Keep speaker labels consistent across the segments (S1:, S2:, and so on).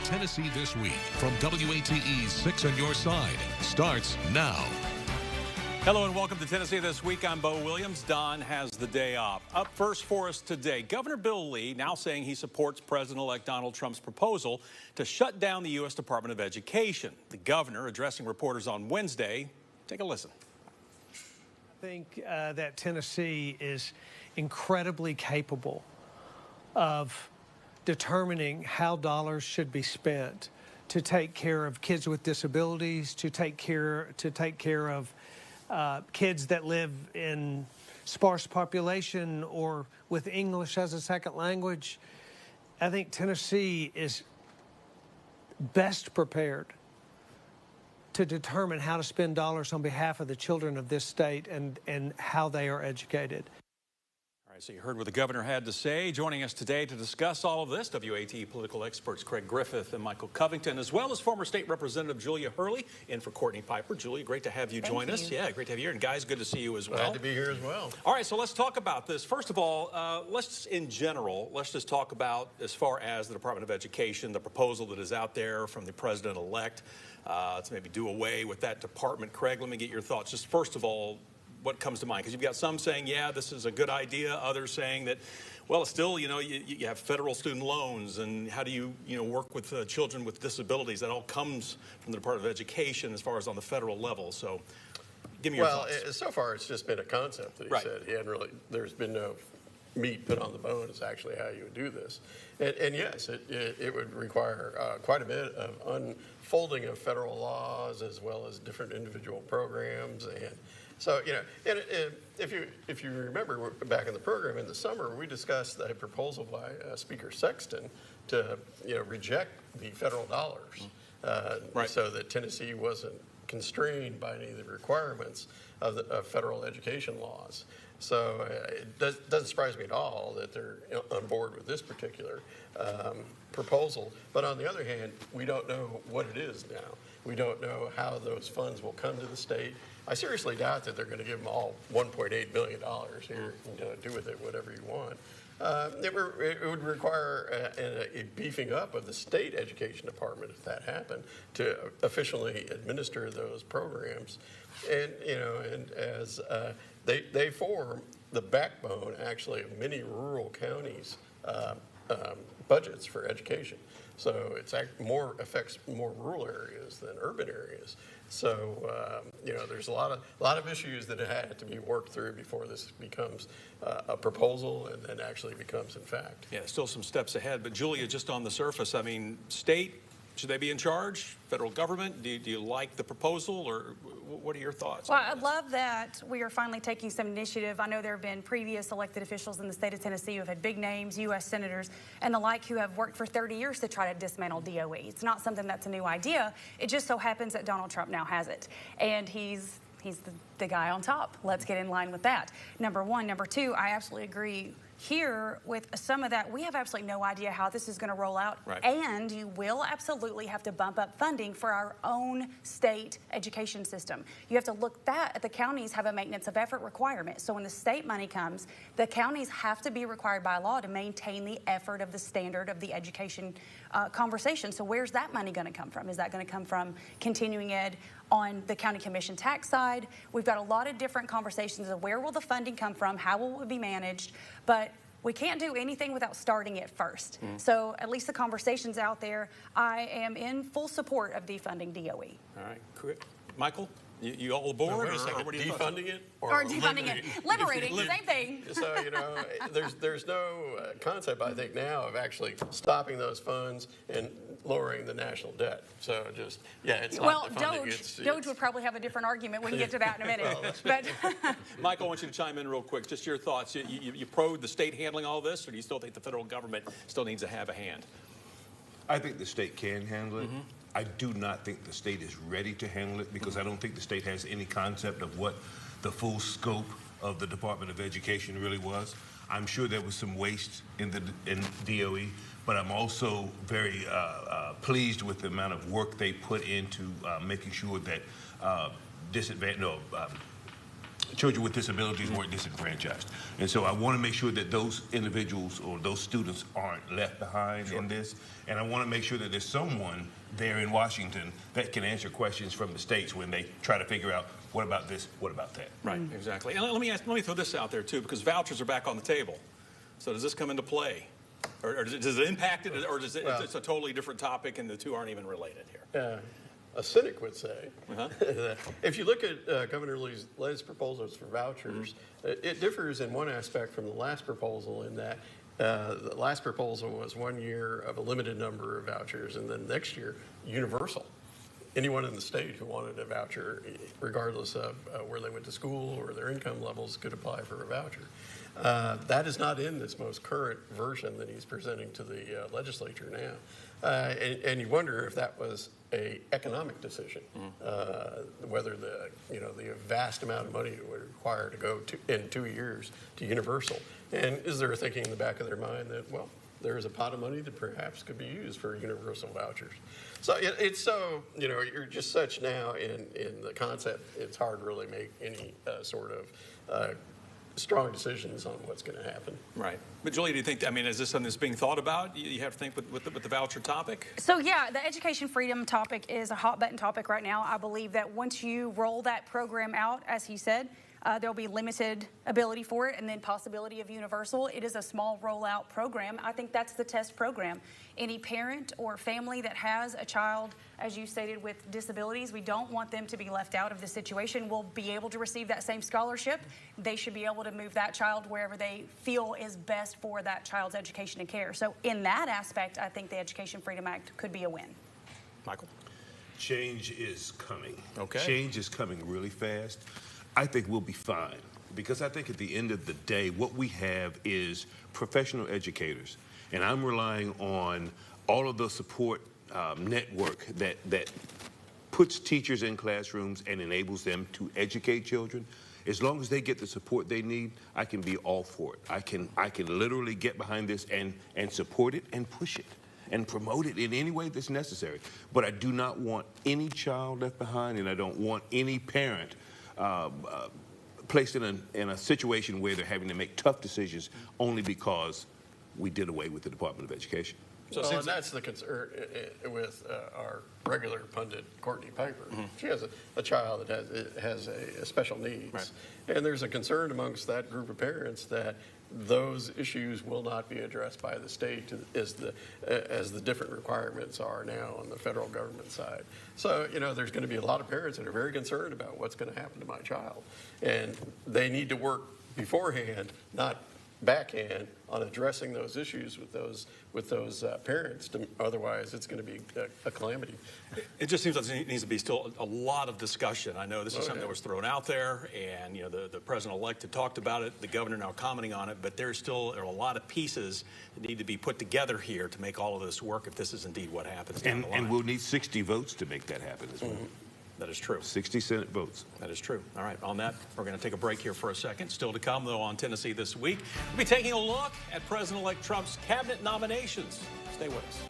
S1: Tennessee This Week from WATE's 6 on Your Side starts now.
S2: Hello and welcome to Tennessee This Week. I'm Bo Williams. Don has the day off. Up first for us today, Governor Bill Lee now saying he supports President-elect Donald Trump's proposal to shut down the U.S. Department of Education. The governor addressing reporters on Wednesday. Take a listen.
S3: I think that Tennessee is incredibly capable of determining how dollars should be spent to take care of kids with disabilities, to take care of kids that live in sparse population or with English as a second language. I think Tennessee is best prepared to determine how to spend dollars on behalf of the children of this state and how they are educated.
S2: All right, so you heard what the governor had to say. Joining us today to discuss all of this, WATE political experts Craig Griffith and Michael Covington, as well as former State Representative Julia Hurley, in for Courtney Piper. Julia, great to have you join us. Yeah, great to have you here. And guys, good to see you as well.
S4: Glad to be here as well.
S2: All right, so let's talk about this. First of all, let's just talk about, as far as the Department of Education, the proposal that is out there from the president-elect to maybe do away with that department. Craig, let me get your thoughts. Just first of all, what comes to mind? Because you've got some saying, yeah, this is a good idea. Others saying that, well, still, you know, you have federal student loans, and how do you work with children with disabilities? That all comes from the Department of Education as far as on the federal level. So give me your thoughts.
S4: Well, so far it's just been a concept that he said. He hadn't really, there's been no meat put on the bone is actually how you would do this. And yes, it would require quite a bit of unfolding of federal laws as well as different individual programs. And so, you know, if you remember back in the program in the summer, we discussed a proposal by Speaker Sexton to, reject the federal dollars so that Tennessee wasn't constrained by any of the requirements of federal education laws. So it doesn't surprise me at all that they're on board with this particular proposal. But on the other hand, we don't know what it is now. We don't know how those funds will come to the state. I seriously doubt that they're going to give them all $1.8 billion here. Do with it whatever you want. It would require a beefing up of the state education department, if that happened, to officially administer those programs. And as they form the backbone, actually, of many rural counties' budgets for education. So it affects more rural areas than urban areas. So there's a lot of issues that had to be worked through before this becomes a proposal and then actually becomes in fact.
S2: Yeah, still some steps ahead. But Julia, just on the surface, I mean, state, should they be in charge? Federal government? Do you like the proposal, or what are your thoughts?
S5: Well, I love that we are finally taking some initiative. I know there have been previous elected officials in the state of Tennessee who have had big names, U.S. senators and the like, who have worked for 30 years to try to dismantle DOE. It's not something that's a new idea. It just so happens that Donald Trump now has it, and he's the guy on top. Let's get in line with that. Number one. Number two, I absolutely agree here with some of that. We have absolutely no idea how this is going to roll out.
S2: Right.
S5: And you will absolutely have to bump up funding for our own state education system. You have to look at the counties have a maintenance of effort requirement. So when the state money comes, the counties have to be required by law to maintain the effort of the standard of the education conversation. So where's that money going to come from? Is that going to come from continuing ed on the county commission tax side? We've got a lot of different conversations of where will the funding come from, how will it be managed, but we can't do anything without starting it first. So at least the conversation's out there. I am in full support of defunding DOE.
S2: All right, Michael? You all aboard?
S4: No, wait a second, defunding it?
S5: Or defunding it. Liberating, same thing.
S4: So, there's no concept, I think, now of actually stopping those funds and lowering the national debt. So it's not defunding.
S5: Doge would probably have a different argument. We can get to that in a minute.
S2: Michael, I want you to chime in real quick. Just your thoughts. You pro the state handling all this, or do you still think the federal government still needs to have a hand?
S6: I think the state can handle it. I do not think the state is ready to handle it because I don't think the state has any concept of what the full scope of the Department of Education really was. I'm sure there was some waste in DOE, but I'm also very pleased with the amount of work they put into making sure that children with disabilities weren't disenfranchised. And so I want to make sure that those individuals or those students aren't left behind in this. And I want to make sure that there's someone there in Washington that can answer questions from the states when they try to figure out, what about this, what about that?
S2: Right, exactly. And let me throw this out there too, because vouchers are back on the table. So does this come into play? Or does it impact it, or does it, it's a totally different topic and the two aren't even related here?
S4: A cynic would say, that if you look at Governor Lee's latest proposals for vouchers, it differs in one aspect from the last proposal in that the last proposal was 1 year of a limited number of vouchers, and then next year, universal. Anyone in the state who wanted a voucher, regardless of where they went to school or their income levels, could apply for a voucher. That is not in this most current version that he's presenting to the legislature now. And you wonder if that was an economic decision, whether the vast amount of money it would require to go in 2 years to universal. And is there a thinking in the back of their mind that, well, there is a pot of money that perhaps could be used for universal vouchers? So it's so, you're just such now in the concept, it's hard to really make any sort of strong decisions on what's going to happen.
S2: Right. But Julia, do you think, is this something that's being thought about? You have to think with the voucher topic?
S5: So yeah, the education freedom topic is a hot button topic right now. I believe that once you roll that program out, as he said, there'll be limited ability for it and then possibility of universal. It is a small rollout program. I think that's the test program. Any parent or family that has a child, as you stated, with disabilities, we don't want them to be left out of the situation. Will be able to receive that same scholarship. They should be able to move that child wherever they feel is best for that child's education and care. So in that aspect, I think the Education Freedom Act could be a win.
S2: Michael?
S6: Change is coming.
S2: Okay.
S6: Change is coming really fast. I think we'll be fine, because I think at the end of the day, what we have is professional educators, and I'm relying on all of the support network that puts teachers in classrooms and enables them to educate children. As long as they get the support they need, I can be all for it. I can literally get behind this and support it and push it and promote it in any way that's necessary. But I do not want any child left behind, and I don't want any parent placed in a situation where they're having to make tough decisions only because we did away with the Department of Education.
S4: So and that's the concern with our regular pundit, Courtney Piper. She has a child that has a special needs. And there's a concern amongst that group of parents that those issues will not be addressed by the state as the different requirements are now on the federal government side. So, there's going to be a lot of parents that are very concerned about what's going to happen to my child. And they need to work beforehand, not backhand, on addressing those issues with those parents. Otherwise, it's going to be a calamity.
S2: It just seems like there needs to be still a lot of discussion. I know this is something that was thrown out there, and the president-elect had talked about it, the governor now commenting on it, but there are a lot of pieces that need to be put together here to make all of this work if this is indeed what happens down the line.
S6: And we'll need 60 votes to make that happen as well.
S2: That is true.
S6: 60 Senate votes.
S2: That is true. All right, on that, we're going to take a break here for a second. Still to come, though, on Tennessee This Week. We'll be taking a look at President-elect Trump's cabinet nominations. Stay with us.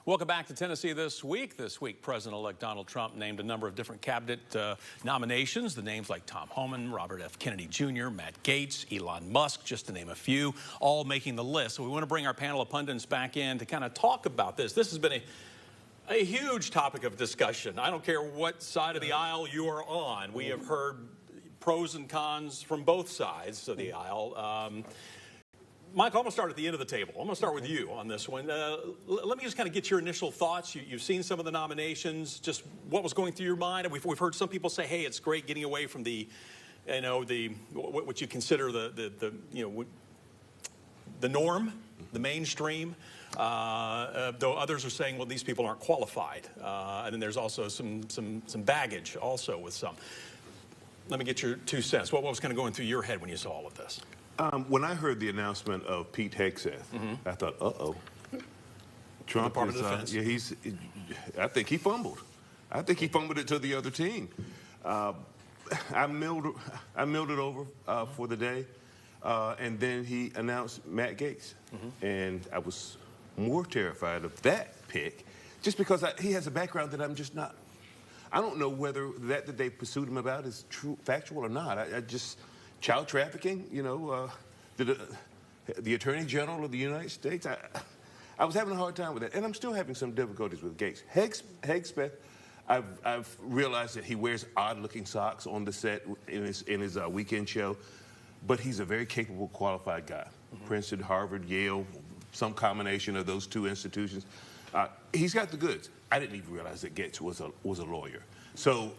S2: Welcome back to Tennessee This Week. This week, President-elect Donald Trump named a number of different cabinet nominations. The names like Tom Homan, Robert F. Kennedy Jr., Matt Gaetz, Elon Musk, just to name a few, all making the list. So we want to bring our panel of pundits back in to kind of talk about this. This has been a huge topic of discussion. I don't care what side of the aisle you are on. We have heard pros and cons from both sides of the aisle. Michael, I'm going to start at the end of the table. I'm going to start with you on this one. Let me just kind of get your initial thoughts. You've seen some of the nominations. Just what was going through your mind? And we've heard some people say, "Hey, it's great getting away from the what you consider the norm, the mainstream." Though others are saying, well, these people aren't qualified. And then there's also some baggage also with some. Let me get your 2 cents. What was kind of going through your head when you saw all of this?
S6: When I heard the announcement of Pete Hegseth, I thought, uh-oh. Trump
S2: Department of Defense.
S6: Yeah, I think he fumbled. I think he fumbled it to the other team. I milled it over for the day. And then he announced Matt Gaetz. And I was more terrified of that pick just because he has a background that I'm just not. I don't know whether that they pursued him about is true, factual or not. I just, child trafficking, you know, the Attorney General of the United States, I was having a hard time with that, and I'm still having some difficulties with Gates. Hegspeth, I've realized that he wears odd-looking socks on the set in his weekend show, but he's a very capable, qualified guy. Princeton, Harvard, Yale, some combination of those two institutions. He's got the goods. I didn't even realize that Gates was a lawyer. So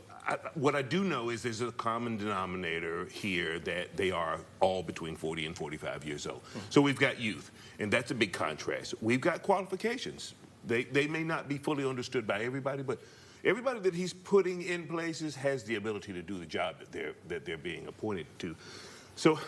S6: what I do know is there's a common denominator here that they are all between 40 and 45 years old. So we've got youth, and that's a big contrast. We've got qualifications. They may not be fully understood by everybody, but everybody that he's putting in places has the ability to do the job that they're being appointed to. So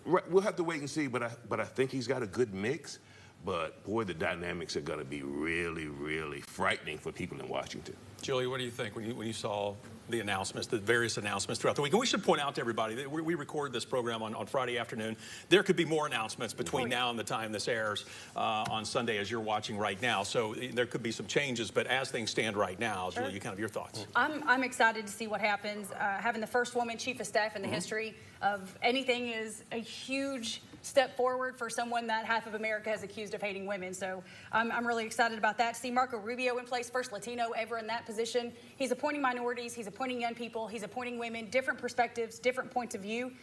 S6: we'll have to wait and see, but I think he's got a good mix. But boy, the dynamics are going to be really, really frightening for people in Washington.
S2: Julia, what do you think when you saw the announcements, the various announcements throughout the week? And we should point out to everybody that we record this program on Friday afternoon. There could be more announcements between now and the time this airs on Sunday, as you're watching right now. So there could be some changes, but as things stand right now,
S5: Sure.
S2: Julia, kind of your thoughts.
S5: I'm excited to see what happens. Having the first woman chief of staff in the history of anything is a huge step forward for someone that half of America has accused of hating women. So I'm really excited about that. To see Marco Rubio in place, first Latino ever in that position. He's appointing minorities, he's appointing young people, he's appointing women, different perspectives, different points of view.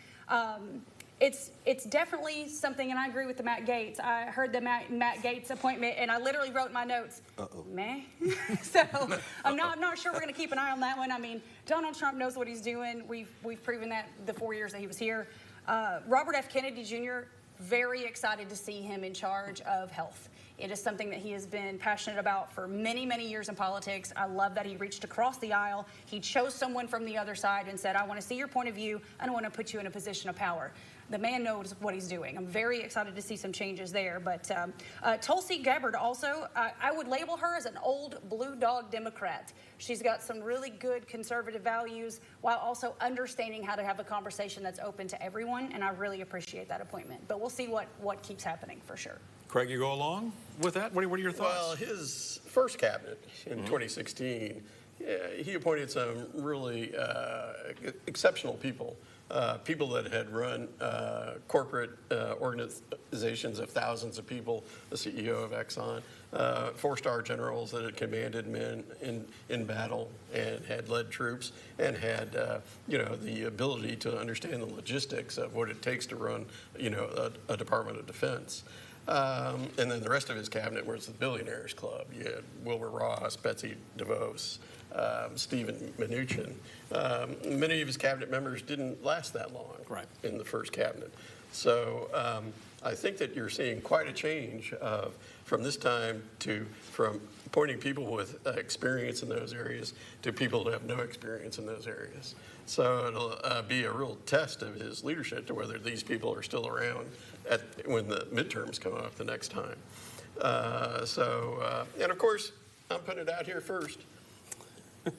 S5: It's definitely something, and I agree with the Matt Gaetz. I heard the Matt Gaetz appointment, and I literally wrote in my notes, meh. So I'm not sure we're going to keep an eye on that one. I mean, Donald Trump knows what he's doing. We've proven that the 4 years that he was here. Robert F. Kennedy Jr., very excited to see him in charge of health. It is something that he has been passionate about for many, many years in politics. I love that he reached across the aisle. He chose someone from the other side and said, I want to see your point of view. I don't want to put you in a position of power. The man knows what he's doing. I'm very excited to see some changes there. But Tulsi Gabbard also, I would label her as an old blue dog Democrat. She's got some really good conservative values while also understanding how to have a conversation that's open to everyone, and I really appreciate that appointment. But we'll see what keeps happening for sure.
S2: Craig, you go along with that? What are your thoughts?
S4: Well, his first cabinet in 2016, he appointed some really exceptional people. People that had run corporate organizations of thousands of people, the CEO of Exxon, 4-star generals that had commanded men in battle and had led troops and had, the ability to understand the logistics of what it takes to run, a Department of Defense. And then the rest of his cabinet was the Billionaires Club. You had Wilbur Ross, Betsy DeVos, Stephen Mnuchin. Many of his cabinet members didn't last that long in the first cabinet. So I think that you're seeing quite a change from this time from appointing people with experience in those areas to people that have no experience in those areas. So it'll be a real test of his leadership to whether these people are still around when the midterms come up the next time. And of course, I'm putting it out here first.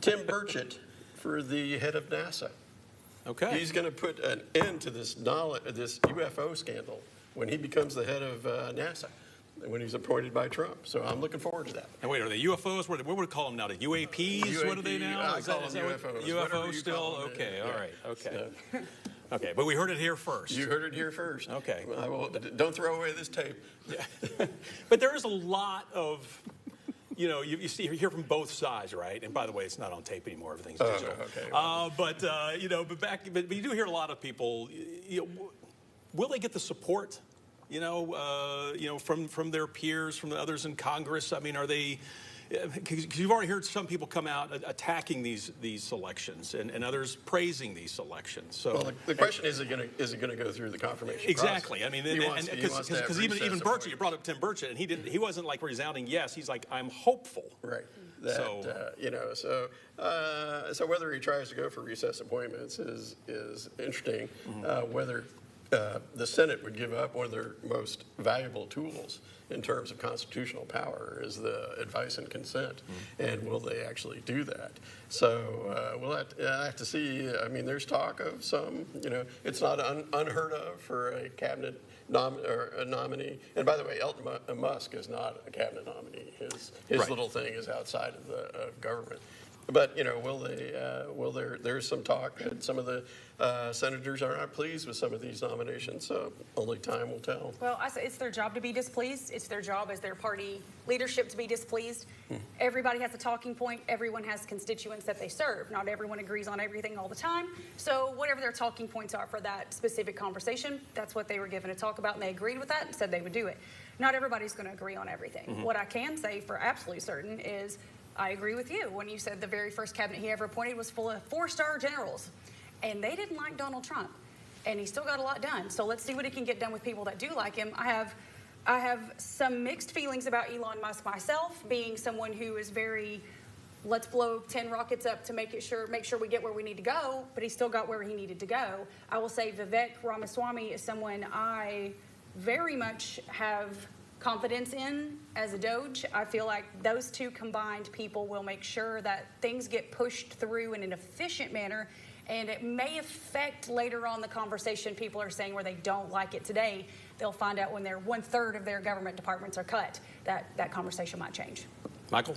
S4: Tim Burchett for the head of NASA.
S2: Okay.
S4: He's going to put an end to this UFO scandal when he becomes the head of NASA, when he's appointed by Trump. So I'm looking forward to that.
S2: And wait, are they UFOs? What would we call them now? The UAPs? What are they now?
S4: I call them UFOs.
S2: UFOs still? Okay, all right, okay. Okay, but we heard it here first.
S4: You heard it here first.
S2: Okay.
S4: Don't throw away this tape.
S2: Yeah. But there is a lot of... you hear from both sides, right? And by the way, it's not on tape anymore. Everything's digital.
S4: Okay.
S2: But you do hear a lot of people. Will they get the support? From their peers, from the others in Congress. I mean, are they? Because you've already heard some people come out attacking these selections, and others praising these selections. So
S4: well, the question is it going to go through the confirmation
S2: exactly.
S4: process?
S2: I mean, because even Burchett, you brought up Tim Burchett, and he wasn't like resounding yes. He's like, I'm hopeful.
S4: Right. So whether he tries to go for recess appointments is interesting. Whether the Senate would give up one of their most valuable tools in terms of constitutional power is the advice and consent, and will they actually do that? So we'll have to see. I mean, there's talk of some. It's not unheard of for a cabinet nominee. And by the way, Elton Musk is not a cabinet nominee. His little thing is outside of the government. But will they? There's some talk that some of the senators are not pleased with some of these nominations. So only time will tell.
S5: Well, I say it's their job to be displeased. It's their job as their party leadership to be displeased. Everybody has a talking point. Everyone has constituents that they serve. Not everyone agrees on everything all the time. So whatever their talking points are for that specific conversation, that's what they were given to talk about, and they agreed with that and said they would do it. Not everybody's going to agree on everything. What I can say for absolutely certain is I agree with you when you said the very first cabinet he ever appointed was full of 4-star generals, and they didn't like Donald Trump, and he still got a lot done. So let's see what he can get done with people that do like him. I have some mixed feelings about Elon Musk myself, being someone who is very, let's blow 10 rockets up to make sure we get where we need to go, but he still got where he needed to go. I will say Vivek Ramaswamy is someone I very much have confidence in as a Doge. I feel like those two combined people will make sure that things get pushed through in an efficient manner, and it may affect later on the conversation people are saying where they don't like it today. They'll find out when 1/3 of their government departments are cut, that conversation might change.
S2: Michael?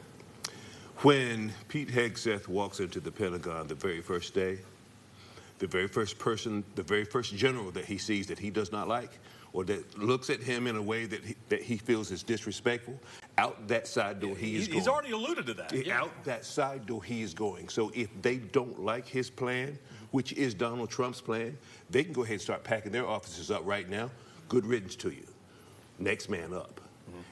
S6: When Pete Hegseth walks into the Pentagon the very first day, the very first person, the very first general that he sees that he does not like, or that looks at him in a way that he feels is disrespectful, out that side door he is going.
S2: He's already alluded to that. Yeah.
S6: Out that side door he is going. So if they don't like his plan, which is Donald Trump's plan, they can go ahead and start packing their offices up right now. Good riddance to you. Next man up.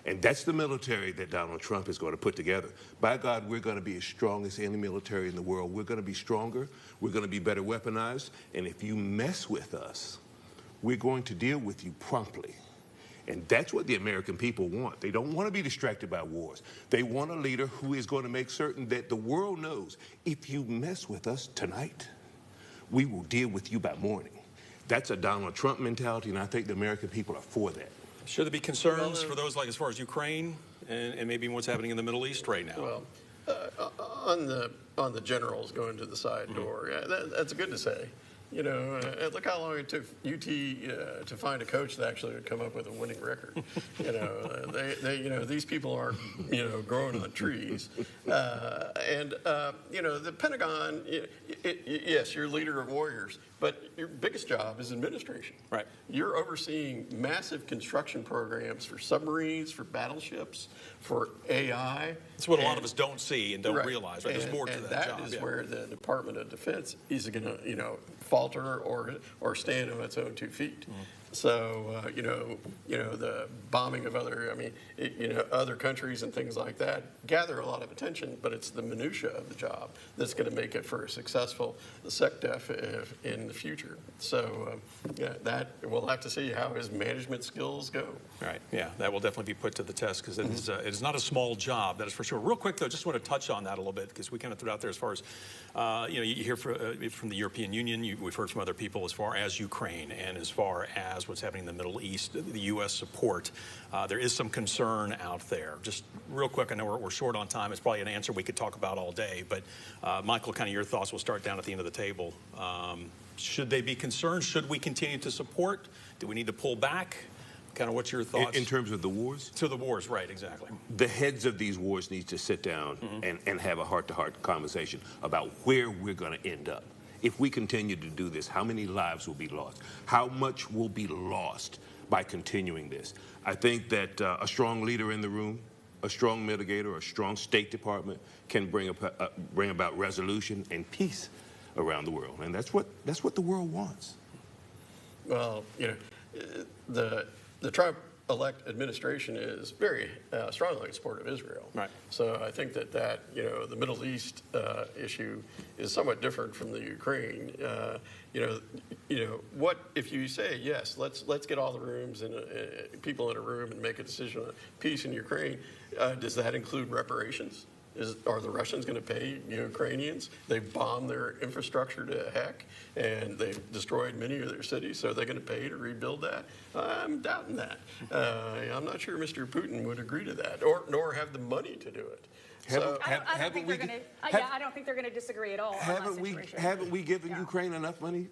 S6: And that's the military that Donald Trump is going to put together. By God, we're going to be as strong as any military in the world. We're going to be stronger. We're going to be better weaponized. And if you mess with us, we're going to deal with you promptly. And that's what the American people want. They don't want to be distracted by wars. They want a leader who is going to make certain that the world knows, if you mess with us tonight, we will deal with you by morning. That's a Donald Trump mentality, and I think the American people are for that.
S2: Should there be concerns for those, like as far as Ukraine and maybe what's happening in the Middle East right now?
S4: Well, on the generals going to the side door, that's good to say. Look how long it took UT to find a coach that actually would come up with a winning record. These people aren't, growing on trees. The Pentagon, yes, you're a leader of warriors, but your biggest job is administration.
S2: Right.
S4: You're overseeing massive construction programs for submarines, for battleships, for AI.
S2: That's what a lot of us don't see and don't realize. Right? There's more to that job.
S4: That is where the Department of Defense is going to, falter or stand on its own 2 feet. So, the bombing of other countries and things like that gather a lot of attention, but it's the minutia of the job that's going to make it for a successful SecDef in the future. So, that we'll have to see how his management skills go.
S2: Right. Yeah, that will definitely be put to the test because it is not a small job. That is for sure. Real quick, though, just want to touch on that a little bit because we kind of threw out there as far as, you hear from the European Union. We've heard from other people as far as Ukraine and as far as what's happening in the Middle East, the U.S. support. There is some concern out there. Just real quick, I know we're short on time. It's probably an answer we could talk about all day. But, Michael, kind of your thoughts. We'll start down at the end of the table. Should they be concerned? Should we continue to support? Do we need to pull back? Kind of what's your thoughts?
S6: In terms of the wars?
S2: To the wars, right, exactly.
S6: The heads of these wars need to sit down and have a heart-to-heart conversation about where we're going to end up. If we continue to do this, how many lives will be lost? How much will be lost by continuing this? I think that a strong leader in the room, a strong mitigator, a strong State Department can bring about resolution and peace around the world, and that's what the world wants.
S4: Well, the Trump-elect administration is very strongly in support of Israel.
S2: Right.
S4: So I think that the Middle East issue is somewhat different from the Ukraine. What if you say yes? Let's get all the rooms and people in a room and make a decision on peace in Ukraine. Does that include reparations? Are the Russians going to pay Ukrainians? They've bombed their infrastructure to heck, and they've destroyed many of their cities, so they're going to pay to rebuild that? I'm doubting that. I'm not sure Mr. Putin would agree to that, nor have the money to do it.
S5: I don't think they're going to disagree at all.
S6: Haven't we given Ukraine enough money?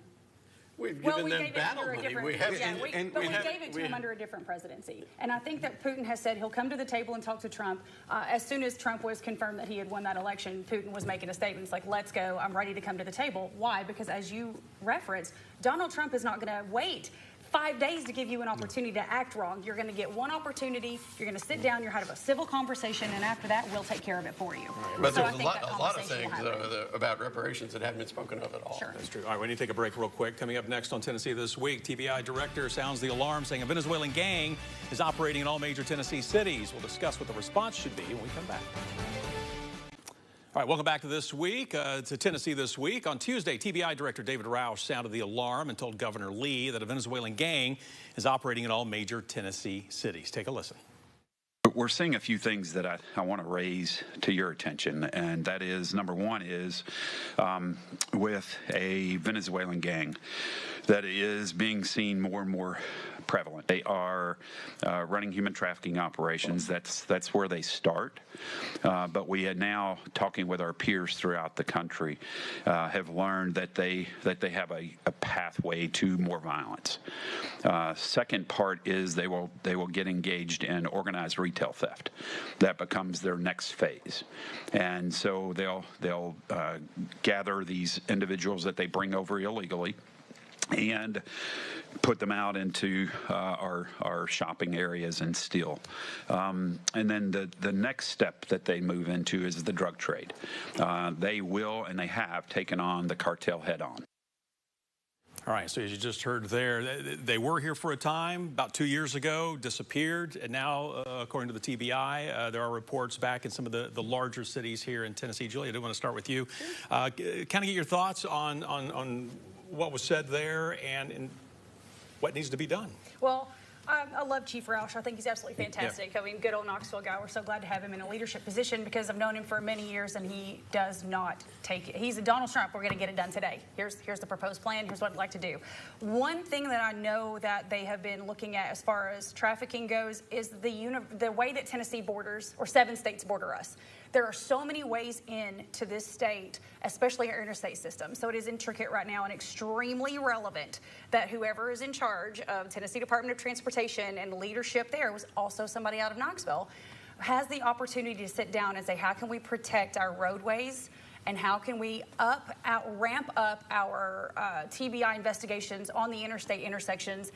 S4: We've
S5: Well,
S4: given
S5: we
S4: them
S5: gave it
S4: battle
S5: under a
S4: money.
S5: different,
S4: We have,
S5: yeah, but we gave it to him
S4: we-
S5: under a different presidency. And I think that Putin has said he'll come to the table and talk to Trump. As soon as Trump was confirmed that he had won that election, Putin was making a statement. It's like, let's go. I'm ready to come to the table. Why? Because as you referenced, Donald Trump is not going to wait 5 days to give you an opportunity to act wrong. You're going to get one opportunity. You're going to sit down. You're going to have a civil conversation, and after that, we'll take care of it for you.
S4: But
S5: So I
S4: there's
S5: think that
S4: a lot of
S5: conversation
S4: things
S5: will happen.
S4: about reparations that haven't been spoken of at all.
S5: Sure.
S2: That's true. All right, we need to take a break real quick. Coming up next on Tennessee This Week, TBI director sounds the alarm saying a Venezuelan gang is operating in all major Tennessee cities. We'll discuss what the response should be when we come back. All right, welcome back to This Week, to Tennessee This Week. On Tuesday, TBI Director David Roush sounded the alarm and told Governor Lee that a Venezuelan gang is operating in all major Tennessee cities. Take a listen.
S7: We're seeing a few things that I want to raise to your attention, and that is, number one is with a Venezuelan gang that is being seen more and more prevalent. They are running human trafficking operations. That's where they start. But we are now, talking with our peers throughout the country, have learned that they have a pathway to more violence. Second part is they will get engaged in organized retail theft. That becomes their next phase, and so they'll gather these individuals that they bring over illegally and put them out into our shopping areas and steal. And then the next step that they move into is the drug trade. They will and they have taken on the cartel head on.
S2: All right, so as you just heard there, they were here for a time, about 2 years ago, disappeared, and now, according to the TBI, there are reports back in some of the larger cities here in Tennessee. Julia, I do want to start with you. Kind of get your thoughts on what was said there and what needs to be done.
S5: Well, I love Chief Roush. I think he's absolutely fantastic. Yeah. I mean, good old Knoxville guy. We're so glad to have him in a leadership position because I've known him for many years, and he does not take it. He's a Donald Trump. We're going to get it done today. Here's the proposed plan. Here's what I'd like to do. One thing that I know that they have been looking at as far as trafficking goes is the way that Tennessee borders, or 7 states border us. There are so many ways into this state, especially our interstate system. So it is intricate right now and extremely relevant that whoever is in charge of Tennessee Department of Transportation and leadership there was also somebody out of Knoxville, has the opportunity to sit down and say, how can we protect our roadways? And how can we ramp up our TBI investigations on the interstate intersections,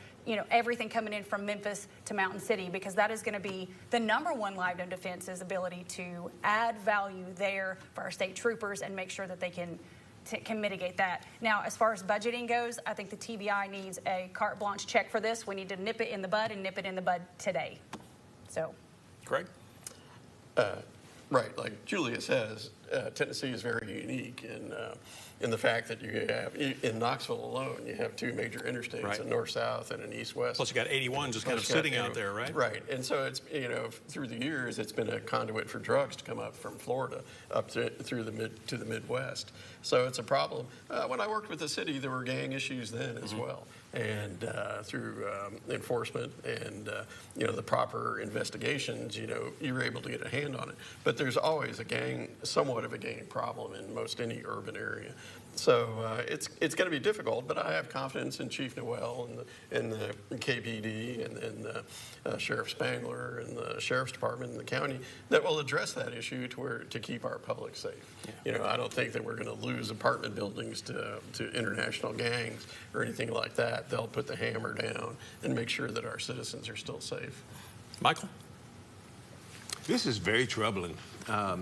S5: everything coming in from Memphis to Mountain City, because that is going to be the #1 live defense is ability to add value there for our state troopers and make sure that they can mitigate that. Now, as far as budgeting goes, I think the TBI needs a carte blanche check for this. We need to nip it in the bud and nip it in the bud today. So,
S2: Craig?
S4: Right, like Julia says, Tennessee is very unique in the fact that you have, in Knoxville alone, you have 2 major interstates,
S2: right,
S4: a north-south and an east-west.
S2: Plus you got 81 just kind of sitting out there, right?
S4: Right, and so it's, through the years, it's been a conduit for drugs to come up from Florida up to the Midwest. So it's a problem. When I worked with the city, there were gang issues then as well. And through enforcement and the proper investigations, you were able to get a hand on it. But there's always somewhat of a gang problem in most any urban area. So it's going to be difficult, but I have confidence in Chief Noel and the KPD and Sheriff Spangler and the Sheriff's Department and the county that will address that issue to keep our public safe. Yeah. I don't think that we're going to lose apartment buildings to international gangs or anything like that. They'll put the hammer down and make sure that our citizens are still safe.
S2: Michael?
S6: This is very troubling.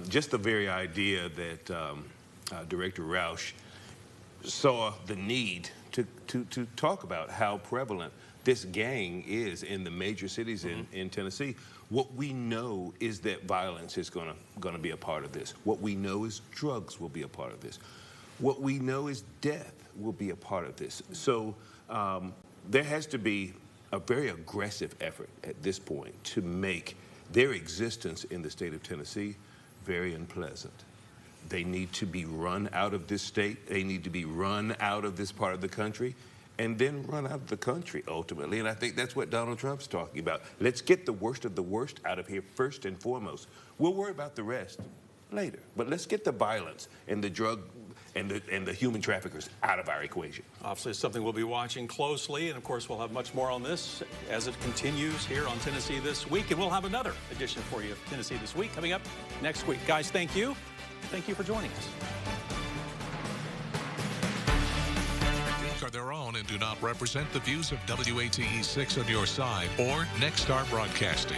S6: Just the very idea that Director Roush saw the need to talk about how prevalent this gang is in the major cities in Tennessee. What we know is that violence is going to be a part of this. What we know is drugs will be a part of this. What we know is death will be a part of this. So there has to be a very aggressive effort at this point to make their existence in the state of Tennessee very unpleasant. They need to be run out of this state. They need to be run out of this part of the country and then run out of the country ultimately. And I think that's what Donald Trump's talking about. Let's get the worst of the worst out of here first and foremost. We'll worry about the rest later. But let's get the violence and the drug and the human traffickers out of our equation.
S2: Obviously, it's something we'll be watching closely, and of course, we'll have much more on this as it continues here on Tennessee This Week, and we'll have another edition for you of Tennessee This Week coming up next week. Guys, thank you. Thank you for joining us.
S1: Are their own and do not represent the views of WATE 6 on your side or Next Star Broadcasting.